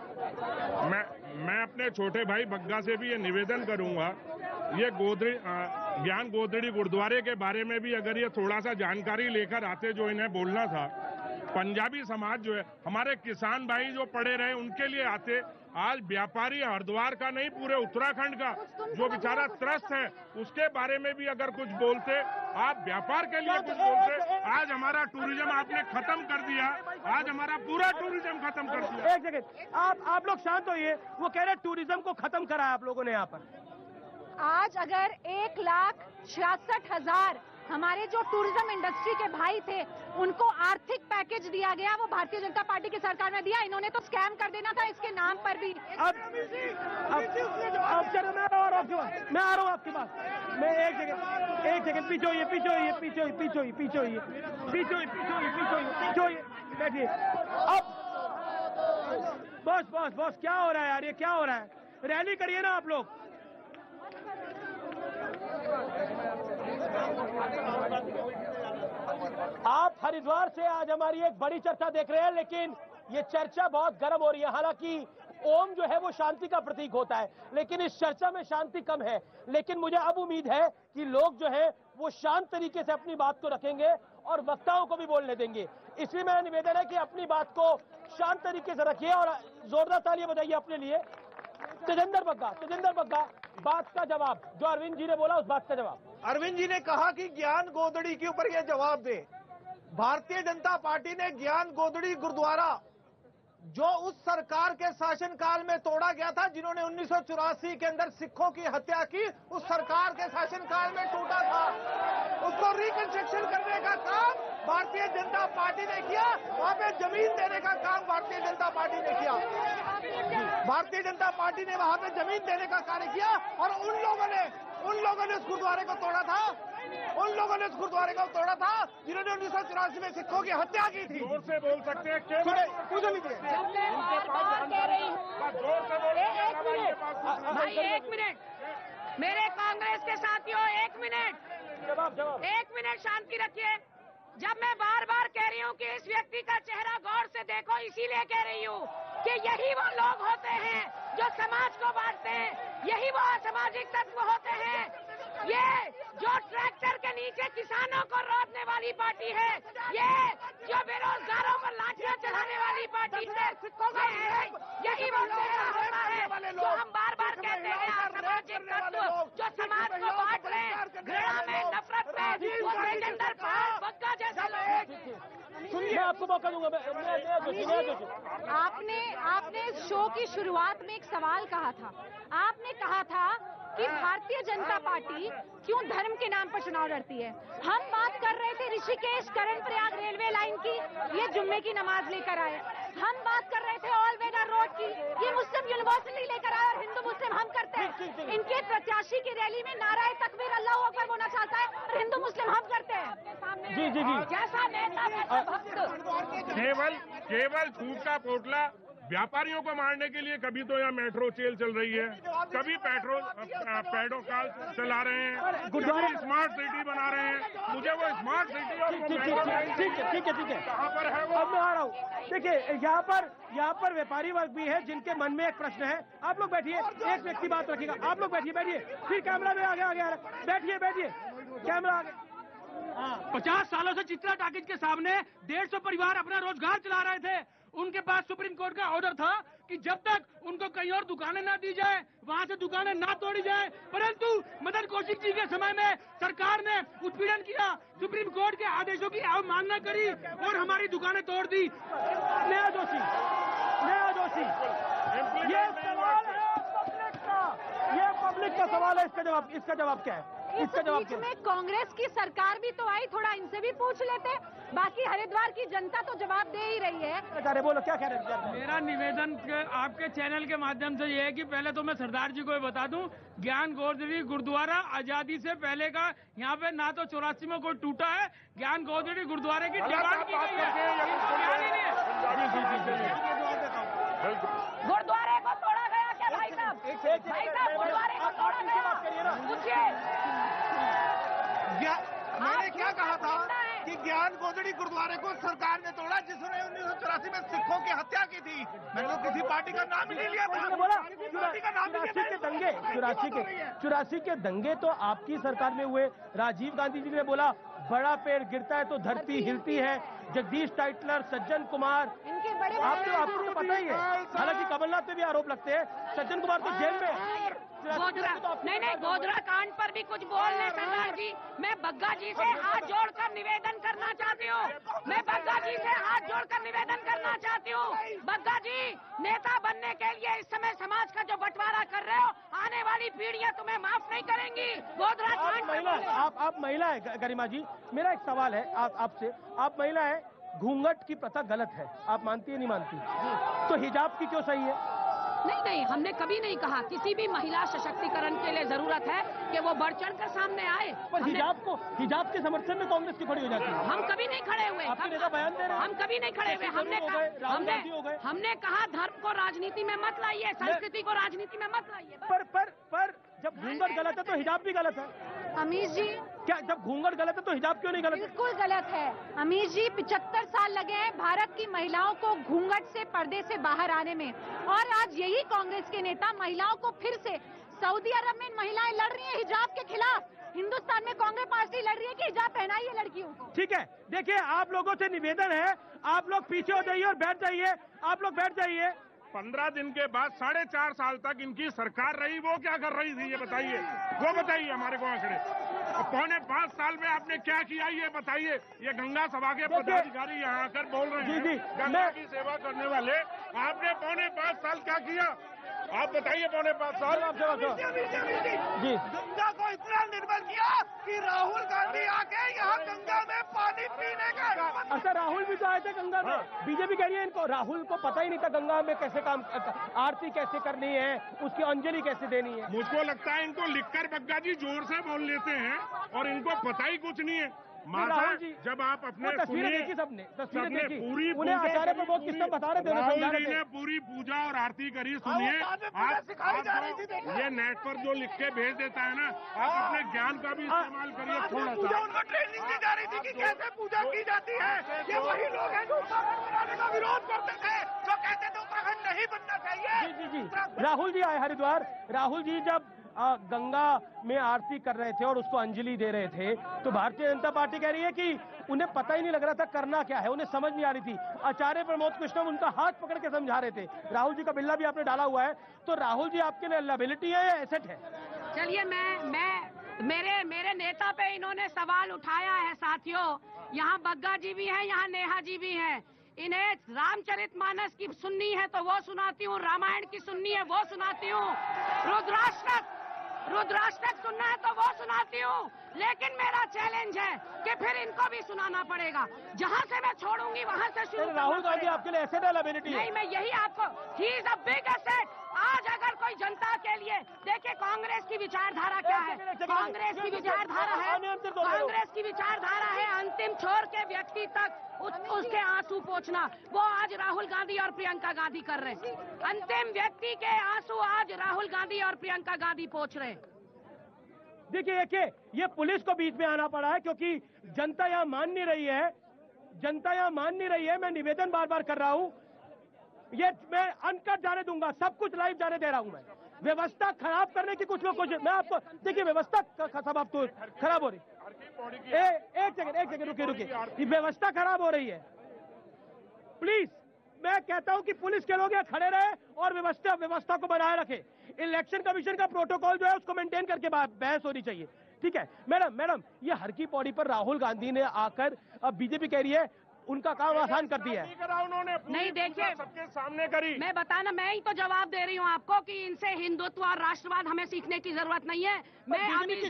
मैं अपने छोटे भाई बग्गा से भी ये निवेदन करूंगा, ये ज्ञान गोदड़ी गुरुद्वारे के बारे में भी अगर ये थोड़ा सा जानकारी लेकर आते, जो इन्हें बोलना था, पंजाबी समाज जो है, हमारे किसान भाई जो पड़े रहे उनके लिए आते। आज व्यापारी हरिद्वार का नहीं, पूरे उत्तराखंड का जो बेचारा त्रस्त है उसके बारे में भी अगर कुछ बोलते, आप व्यापार के लिए कुछ बोलते। आज हमारा टूरिज्म आपने खत्म कर दिया, आज हमारा पूरा टूरिज्म खत्म कर दिया। एक सेकंड, आप लोग शांत होइए। वो कह रहे टूरिज्म को खत्म करा है आप लोगों ने यहाँ पर। आज अगर 1,66,000 हमारे जो टूरिज्म इंडस्ट्री के भाई थे उनको आर्थिक पैकेज दिया गया, वो भारतीय जनता पार्टी की सरकार ने दिया। इन्होंने तो स्कैम कर देना था इसके नाम पर भी। अब चलो मैं आ रहा हूँ आपके पास। मैं एक सेकंड पीछे होइए बैठिए। अब बॉस क्या हो रहा है यार, ये क्या हो रहा है? रैली करिए ना आप लोग। आप हरिद्वार से आज हमारी एक बड़ी चर्चा देख रहे हैं, लेकिन ये चर्चा बहुत गर्म हो रही है। हालांकि ओम जो है वो शांति का प्रतीक होता है, लेकिन इस चर्चा में शांति कम है। लेकिन मुझे अब उम्मीद है कि लोग जो है वो शांत तरीके से अपनी बात को रखेंगे और वक्ताओं को भी बोलने देंगे। इसलिए मेरा निवेदन है कि अपनी बात को शांत तरीके से रखिए और जोरदार तालियां बजाइए अपने लिए। तेजेंद्र बग्गा, बात का जवाब जो अरविंद जी ने बोला, उस बात का जवाब। अरविंद जी ने कहा कि ज्ञान गोदड़ी के ऊपर यह जवाब दे। भारतीय जनता पार्टी ने ज्ञान गोदड़ी गुरुद्वारा जो उस सरकार के शासनकाल में तोड़ा गया था, जिन्होंने 1984 के अंदर सिखों की हत्या की, उस सरकार के शासनकाल में टूटा था, उसको रिकंस्ट्रक्शन करने का काम भारतीय जनता पार्टी ने किया। वहां पे जमीन देने का काम भारतीय जनता पार्टी ने किया। भारतीय जनता पार्टी ने वहां पे जमीन देने का कार्य किया और उन लोगों ने उस गुरुद्वारे को तोड़ा था, जिन्होंने 1984 में सिखों की हत्या की थी। जोर से बोल सकते हैं, एक मिनट मेरे कांग्रेस के साथियों, एक मिनट शांति रखिए। जब मैं बार बार कह रही हूँ कि इस व्यक्ति का चेहरा गौर से देखो, इसीलिए कह रही हूँ कि यही वो लोग होते हैं जो समाज को बांटते हैं, यही वो असामाजिक तत्व होते हैं। ये जो ट्रैक्टर के नीचे किसानों को रोकने वाली पार्टी है, ये जो बेरोजगारों पर लाठियां चढ़ाने वाली पार्टी है, यही वो चेहरा होता है जो हम बार बार कहते हैं असामाजिक तत्व जो समाज को बांट रहे हैं, घृणा में, नफरत में, वो तेजेंद्र पाल बग्गा जैसे लोग। मैं आपको मौका दूंगा। आपने इस शो की शुरुआत में एक सवाल कहा था। आपने कहा था कि भारतीय जनता पार्टी क्यों धर्म के नाम पर चुनाव लड़ती है। हम बात कर रहे थे ऋषिकेश कर्णप्रयाग रेलवे लाइन की, ये जुम्मे की नमाज लेकर आए। हम बात कर रहे थे ऑल वेदर रोड की, ये मुस्लिम यूनिवर्सिटी लेकर आए और हिंदू मुस्लिम हम करते हैं। इनके प्रत्याशी की रैली में नाराए तकबीर अल्लाह अकबर होना चाहता है और हिंदू मुस्लिम हम करते हैं। जी जैसा नेता वैसा भक्त। केवल थूक का पोटला व्यापारियों को मारने के लिए। कभी तो यहाँ मेट्रो सेल चल रही है, कभी पेट्रोल पैडो कार चला रहे हैं, कभी स्मार्ट सिटी बना रहे हैं। मुझे वो स्मार्ट सिटी और ठीक है कहाँ पर है वो? अब मैं आ रहा हूँ। देखिए यहाँ पर व्यापारी वर्ग भी है जिनके मन में एक प्रश्न है। आप लोग बैठिए, एक व्यक्ति बात रखेगा। आप लोग बैठिए, फिर कैमरा में आगे बैठिए, कैमरा आगे। 50 सालों से चित्रा टाकिज के सामने 150 परिवार अपना रोजगार चला रहे थे। उनके पास सुप्रीम कोर्ट का ऑर्डर था कि जब तक उनको कहीं और दुकानें ना दी जाए, वहां से दुकानें ना तोड़ी जाए। परंतु मदन कौशिक जी के समय में सरकार ने उत्पीड़न किया, सुप्रीम कोर्ट के आदेशों की अवमानना करी और हमारी दुकानें तोड़ दी। नया जोशी, ये सवाल है पब्लिक का सवाल है। इसका जवाब क्या है? इस बीच में कांग्रेस की सरकार भी तो आई, थोड़ा इनसे भी पूछ लेते। बाकी हरिद्वार की जनता तो जवाब दे ही रही है। बोलो क्या कह रहे हैं? मेरा निवेदन आपके चैनल के माध्यम से ये है कि पहले तो मैं सरदार जी को बता दूं, ज्ञान गोदड़ी गुरुद्वारा आजादी से पहले का, यहाँ पे ना तो 84 में कोई टूटा है। ज्ञान गोदड़ी गुरुद्वारे की डिमांड की गई है। गुरुद्वारे को तोड़ा गया क्या भाई साहब? गुरुद्वारे को तोड़ा गया, पूछिए। मैंने क्या कहा था? कि ज्ञान गोदड़ी गुरुद्वारे को सरकार ने तोड़ा जिसने 1984 में सिखों की हत्या की थी। मैंने तो किसी पार्टी का नाम ही नहीं लिया था। बोला पार्टी का नाम चुरासी के दंगे तो आपकी सरकार में हुए। राजीव गांधी जी ने बोला बड़ा पेड़ गिरता है तो धरती हिलती है। जगदीश टाइटलर, सज्जन कुमार, इनके बड़े आपको तो पता ही है। हालांकि कमलनाथ पे भी आरोप लगते हैं। सज्जन कुमार तो जेल में है। गोधरा नहीं, गोधरा कांड पर भी कुछ बोल रहे सरदार जी। मैं बग्गा जी से हाथ जोड़कर निवेदन करना चाहती हूँ। मैं बग्गा जी से हाथ जोड़कर निवेदन करना चाहती हूँ। बग्गा जी, नेता बनने के लिए इस समय समाज का जो बंटवारा कर रहे हो, आने वाली पीढ़ियां तुम्हें माफ नहीं करेंगी। गोधरा कांड आप महिला है गरिमा जी, मेरा एक सवाल है आपसे। आप महिला है, घूंघट की प्रथा गलत है, आप मानती है नहीं मानती? तो हिजाब की क्यों सही है? नहीं, हमने कभी नहीं कहा। किसी भी महिला सशक्तिकरण के लिए जरूरत है कि वो बढ़ चढ़ कर सामने आए। पर हिजाब के समर्थन में कांग्रेस की खड़ी हो जाती है। हम कभी नहीं खड़े हुए। आपके नेता बयान दे रहे हैं। हम कभी नहीं खड़े हुए। हमने कहा धर्म को राजनीति में मत लाइए, संस्कृति को राजनीति में मत लाइए। पर जब घूंघट गलत है तो हिजाब भी गलत है। अमीश जी, क्या जब घूंघट गलत है तो हिजाब क्यों नहीं गलत? बिल्कुल गलत है अमीश जी। 75 साल लगे हैं भारत की महिलाओं को घूंघट से, पर्दे से बाहर आने में, और आज यही कांग्रेस के नेता महिलाओं को फिर से, सऊदी अरब में महिलाएं लड़ रही हैं हिजाब के खिलाफ, हिंदुस्तान में कांग्रेस पार्टी लड़ रही है कि हिजाब पहनाइए लड़कियों को। ठीक है, देखिए आप लोगों से निवेदन है, आप लोग पीछे हो जाइए और बैठ जाइए। आप लोग बैठ जाइए। 15 दिन के बाद 4.5 साल तक इनकी सरकार रही, वो क्या कर रही थी ये बताइए, वो बताइए हमारे को आंकड़े। और 4.5 साल में आपने क्या किया ये बताइए। ये गंगा सभा के पदाधिकारी यहाँ आकर बोल रहे हैं गंगा की सेवा करने वाले, आपने 4.5 साल क्या किया आप बताइए। 4.5 साल जी गंगा को इतना निर्भर किया कि राहुल गांधी आके यहाँ गंगा में पानी पीने का। अच्छा, राहुल भी तो आए थे गंगा में। बीजेपी कह रही है इनको, राहुल को पता ही नहीं था गंगा में कैसे काम, आरती कैसे करनी है, उसकी अंजलि कैसे देनी है। मुझको लगता है इनको लिखकर बग्गा जी जोर से बोल लेते हैं और इनको पता ही कुछ नहीं है। राहुल जी, जब आप अपने तस्वीरें देखी, सबने तस्वीरें देखी, पूरी उन्हें आचार्य प्रमोद किस्सा बता रहे थे, राहुल जी ने पूरी पूजा और आरती करी। सुनिए, आप ये नेट पर जो लिख के भेज देता है ना, आप अपने ज्ञान का भी इस्तेमाल करिए थोड़ा सा। उनको ट्रेनिंग दी जा रही थी कि कैसे पूजा की जाती है। ये वही लोग हैं जो उत्तराखंड बनाने का विरोध करते थे, जो कहते थे उत्तराखंड नहीं बनना चाहिए। जी, राहुल जी आए हरिद्वार। राहुल जी जब गंगा में आरती कर रहे थे और उसको अंजलि दे रहे थे, तो भारतीय जनता पार्टी कह रही है कि उन्हें पता ही नहीं लग रहा था करना क्या है, उन्हें समझ नहीं आ रही थी। आचार्य प्रमोद कृष्णम उनका हाथ पकड़ के समझा रहे थे। राहुल जी का बिल्ला भी आपने डाला हुआ है, तो राहुल जी आपके लिए लायबिलिटी है या एसेट है? चलिए, मेरे नेता पे इन्होंने सवाल उठाया है साथियों। यहाँ बग्गा जी भी हैं, यहाँ नेहा जी भी हैं। इन्हें रामचरितमानस की सुननी है तो वो सुनाती हूँ, रामायण की सुननी है वो सुनाती हूँ, रुद्राष्टक सुनना है तो वो सुनाती हूँ। लेकिन मेरा चैलेंज है कि फिर इनको भी सुनाना पड़ेगा। जहाँ से मैं छोड़ूंगी वहाँ से शुरू। राहुल गांधी आपके लिए एसेट है, लायबिलिटी है? नहीं, मैं यही आपको, he is a big asset. आज अगर कोई जनता के लिए, देखिए कांग्रेस की विचारधारा क्या है। कांग्रेस की विचारधारा है अंतिम छोर के व्यक्ति तक उसके आंसू पोंछना। वो आज राहुल गांधी और प्रियंका गांधी कर रहे हैं। अंतिम व्यक्ति के आंसू आज राहुल गांधी और प्रियंका गांधी पोंछ रहे हैं। देखिए, ये पुलिस को बीच में आना पड़ा है क्योंकि जनता यहाँ मान नहीं रही है। मैं निवेदन बार बार कर रहा हूँ, ये मैं अनकट जाने दूंगा, सब कुछ लाइव जाने दे रहा हूँ। मैं व्यवस्था खराब करने की कुछ लोग मैं आपको, देखिए व्यवस्था सब आपको खराब हो रही। एक सेकंड रुकिए। व्यवस्था खराब हो रही है। प्लीज, मैं कहता हूं कि पुलिस के लोग यहाँ खड़े रहे और व्यवस्था को बनाए रखे। इलेक्शन कमीशन का प्रोटोकॉल जो है उसको मेंटेन करके बहस होनी चाहिए। ठीक है मैडम, ये हर की पौड़ी पर राहुल गांधी ने आकर अब बीजेपी कह रही है उनका काम आसान कर दिया है। उन्होंने नहीं, देखिए सबके सामने करी। मैं बताना, मैं ही तो जवाब दे रही हूँ आपको कि इनसे हिंदुत्व और राष्ट्रवाद हमें सीखने की जरूरत नहीं है। मैं अमीश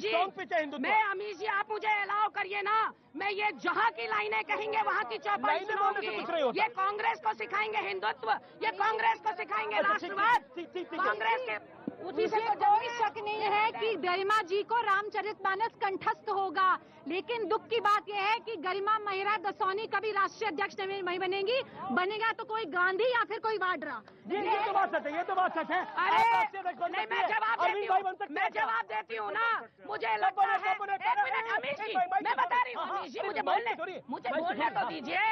जी, आप मुझे अलाउ करिए ना, मैं ये जहाँ की लाइनें कहेंगे वहाँ की चौपाई सुनाऊंगी। ये कांग्रेस को सिखाएंगे हिंदुत्व, ये कांग्रेस को सिखाएंगे राष्ट्रवाद। कांग्रेस के मुझे कोई शक नहीं है कि गरिमा जी को रामचरितमानस कंठस्थ होगा, लेकिन दुख की बात यह है कि गरिमा महिरा दसौनी कभी राष्ट्रीय अध्यक्ष नहीं बनेगी। बनेगा तो कोई गांधी या फिर कोई वाड्रा। ये तो बात सच है। अरे नहीं, मैं जवाब देती हूँ ना। मुझे लगता है, एक मिनट अमीश जी, मैं बता रही हूँ दीजिए, मुझे बोलने तो दीजिए।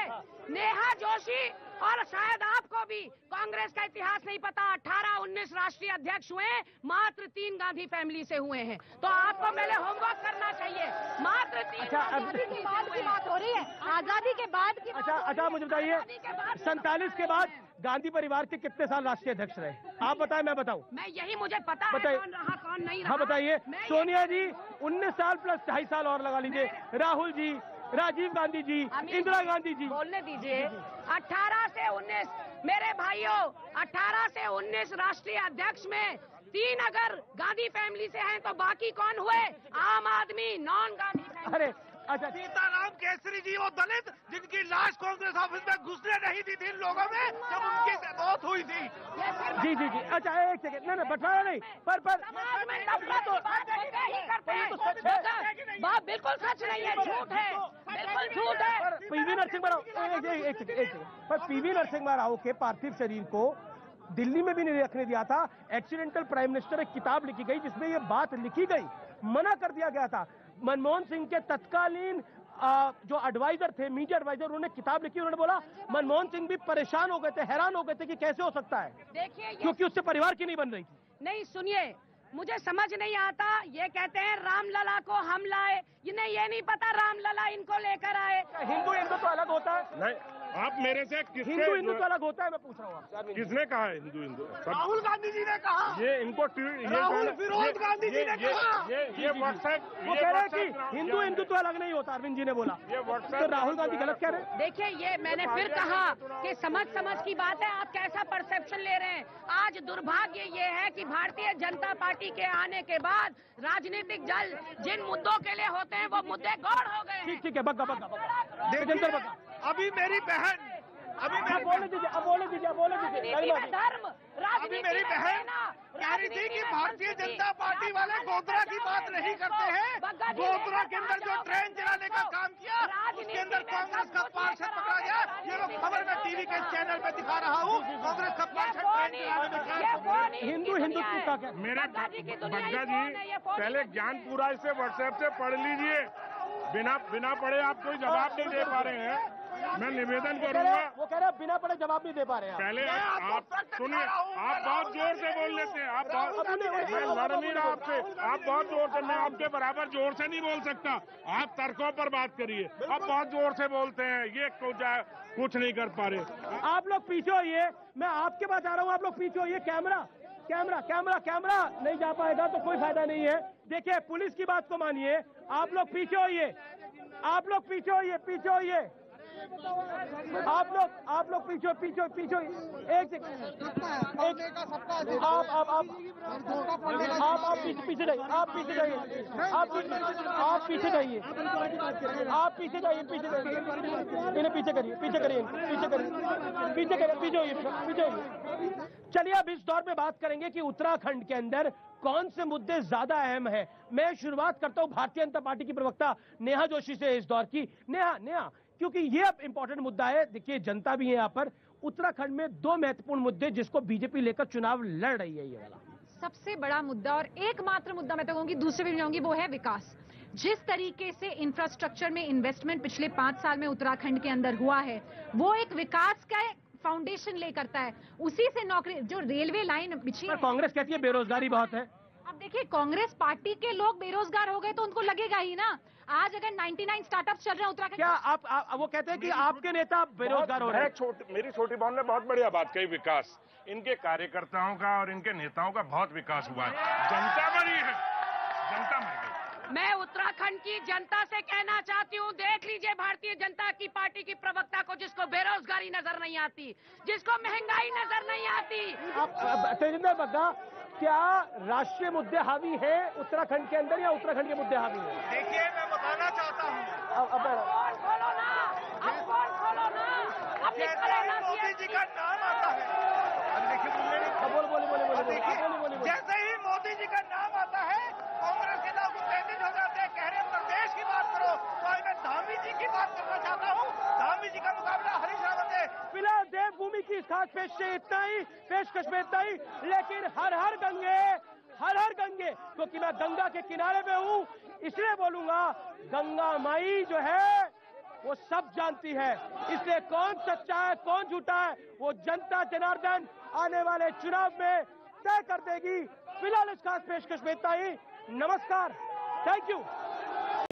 नेहा जोशी और शायद आपको भी कांग्रेस का इतिहास नहीं पता। 18-19 राष्ट्रीय अध्यक्ष हुए, मात्र 3 गांधी फैमिली से हुए हैं। तो आपको पहले होमवर्क करना चाहिए। मात्र 3 आजादी के बाद की बात हो रही है, आजादी के बाद की। अच्छा मुझे बताइए, 47 के बाद गांधी परिवार के कितने साल राष्ट्रीय अध्यक्ष रहे? आप बताएं, मैं बताऊं? मैं यही मुझे पता है कौन रहा कौन नहीं रहा। हाँ बताइए। सोनिया जी 19 साल प्लस 2.5 साल और लगा लीजिए। राहुल जी, राजीव गांधी जी, इंदिरा गांधी जी। बोलने दीजिए। 18 से 19 मेरे भाइयों, 18 से 19 राष्ट्रीय अध्यक्ष में 3 अगर गांधी फैमिली से हैं तो बाकी कौन हुए? आम आदमी, नॉन गांधी फैमिली। अरे अच्छा, सीताराम केसरी जी वो दलित जिनकी लाश कांग्रेस ऑफिस में घुसने नहीं दी थी लोगों में जब उनकी मौत हुई थी। जी जी जी। अच्छा एक सेकंड, नहीं बटवारा नहीं, पर समाज में नफरत की बात ही करते हैं। बात बिल्कुल सच नहीं है, झूठ है, बिल्कुल झूठ है। पीवी नरसिम्हा राव, एक सेकंड, पर पीवी नरसिम्हा राव के पार्थिव शरीर को दिल्ली में भी नहीं रखने दिया था। एक्सीडेंटल प्राइम मिनिस्टर एक किताब लिखी गई जिसमें ये बात लिखी गई, मना कर दिया गया था। मनमोहन सिंह के तत्कालीन जो एडवाइजर थे, मीडिया एडवाइजर, उन्होंने किताब लिखी। उन्होंने बोला मनमोहन सिंह भी परेशान हो गए थे, हैरान हो गए थे कि कैसे हो सकता है, देखिए क्योंकि उससे परिवार की नहीं बन रही थी। नहीं सुनिए, मुझे समझ नहीं आता। ये कहते हैं रामलला को हम लाए, इन्हें ये नहीं पता रामलला इनको लेकर आए। हिंदू तो अलग होता है। नहीं, आप मेरे से हिंदू तो अलग होता है, मैं पूछ रहा हूँ किसने कहा है हिंदू? राहुल गांधी जी ने कहा। ये इनको राहुल फिरोज गांधी जी ने कहा। ये व्हाट्सएप, वो कह रहे हैं कि हिंदू तो अलग नहीं होता। अरविंद जी ने बोला, ये व्हाट्सएप। तो राहुल गांधी गलत कह रहे हैं। देखिए, ये मैंने फिर कहा कि समझ की बात है। आप कैसा परसेप्शन ले रहे हैं? आज दुर्भाग्य ये है कि भारतीय जनता पार्टी के आने के बाद राजनीतिक दल जिन मुद्दों के लिए होते हैं वो मुद्दे गौड़ हो गए हैं। ठीक है, बग्गा अभी मेरी बहन, बोले दीजिए, धर्म, अभी मेरी बहन कह रही थी कि भारतीय जनता पार्टी वाले गोधरा की बात नहीं करते हैं। गोधरा के अंदर जो ट्रेन चलाने का काम किया उसके अंदर कांग्रेस का पार्षद पकड़ा गया। ये लोग खबर मैं टीवी के चैनल पे दिखा रहा हूँ। कांग्रेस का पार्षद ट्रेन चलाने में हिंदुत्व का क्या? मेरे बग्गा जी पहले ज्ञानपुरा से व्हाट्सएप से पढ़ लीजिए। बिना पढ़े आप कोई जवाब नहीं दे पा रहे हैं। मैं निवेदन करूंगा। वो कह रहे हैं बिना पढ़े जवाब नहीं दे पा रहे हैं। पहले आप सुनिए, आप बहुत जोर से बोल लेते हैं। आप बहुत, मैं लड़ नहीं रहा आपसे, आप बहुत जोर से, मैं आपके बराबर जोर से नहीं बोल सकता। आप तर्कों पर बात करिए। आप बहुत जोर से बोलते हैं, ये कुछ नहीं कर पा रहे। आप लोग पीछे होइए, मैं आपके पास आ रहा हूँ। आप लोग पीछे होइए। कैमरा नहीं जा पाएगा तो कोई फायदा नहीं है। देखिए, पुलिस की बात को मानिए। आप लोग पीछे होइए, आप लोग पीछे होइए। आप लोग पीछे एक सेकंड, आप पीछे जाइए, आप पीछे जाइए, इन्हें पीछे करिए। चलिए, अब इस दौर में बात करेंगे कि उत्तराखंड के अंदर कौन से मुद्दे ज्यादा अहम है। मैं शुरुआत करता हूं भारतीय जनता पार्टी की प्रवक्ता नेहा जोशी से इस दौर की। नेहा, क्योंकि ये अब इंपॉर्टेंट मुद्दा है। देखिए, जनता भी है यहाँ पर। उत्तराखंड में 2 महत्वपूर्ण मुद्दे जिसको बीजेपी लेकर चुनाव लड़ रही है। ये वाला सबसे बड़ा मुद्दा और एकमात्र मुद्दा, मैं तो कहूंगी, दूसरे भी जाऊंगी, वो है विकास। जिस तरीके से इंफ्रास्ट्रक्चर में इन्वेस्टमेंट पिछले 5 साल में उत्तराखंड के अंदर हुआ है, वो एक विकास का फाउंडेशन ले करता है। उसी से नौकरी, जो रेलवे लाइन बिछी है। कांग्रेस कहती है बेरोजगारी बहुत है। अब देखिए, कांग्रेस पार्टी के लोग बेरोजगार हो गए तो उनको लगेगा ही ना। आज अगर 99 स्टार्टअप चल रहे हैं उत्तराखंड, क्या आप वो कहते हैं कि आपके नेता बेरोजगार हो रहे हैं? मेरी छोटी बहन ने बहुत बढ़िया बात कही। विकास, इनके कार्यकर्ताओं का और इनके नेताओं का बहुत विकास हुआ है। जनता मरी है, जनता मर गई। मैं उत्तराखंड की जनता से कहना चाहती हूँ, देख लीजिए भारतीय जनता की पार्टी की प्रवक्ता को, जिसको बेरोजगारी नजर नहीं आती, जिसको महंगाई नजर नहीं आती। तेजिंदर बग्गा, क्या राष्ट्रीय मुद्दे हावी है उत्तराखंड के अंदर या उत्तराखंड के मुद्दे हावी है? देखिए, मैं बताना चाहता हूँ, अब खोलो ना, अब निकलो ना। मोदी जी का नाम आता है, अब देखिए, बोले। जैसे ही मोदी जी का नाम आता है, कांग्रेस के लोग उत्तेजित हो जाते हैं, कह रहे हैं प्रदेश की बात करो। तो मैं धामी जी की बात करना चाहता हूँ। धामी जी का मुकाबला हरीश रावत है। फिलहाल देवभूमि की खास पेशकश में इतना ही, लेकिन हर हर हर गंगे, क्योंकि मैं गंगा के किनारे पे हूं, इसलिए बोलूंगा गंगा माई जो है वो सब जानती है। इसलिए कौन सच्चा है कौन झूठा है वो जनता जनार्दन आने वाले चुनाव में तय कर देगी। फिलहाल इस खास पेशकश में इतना ही। नमस्कार, थैंक यू।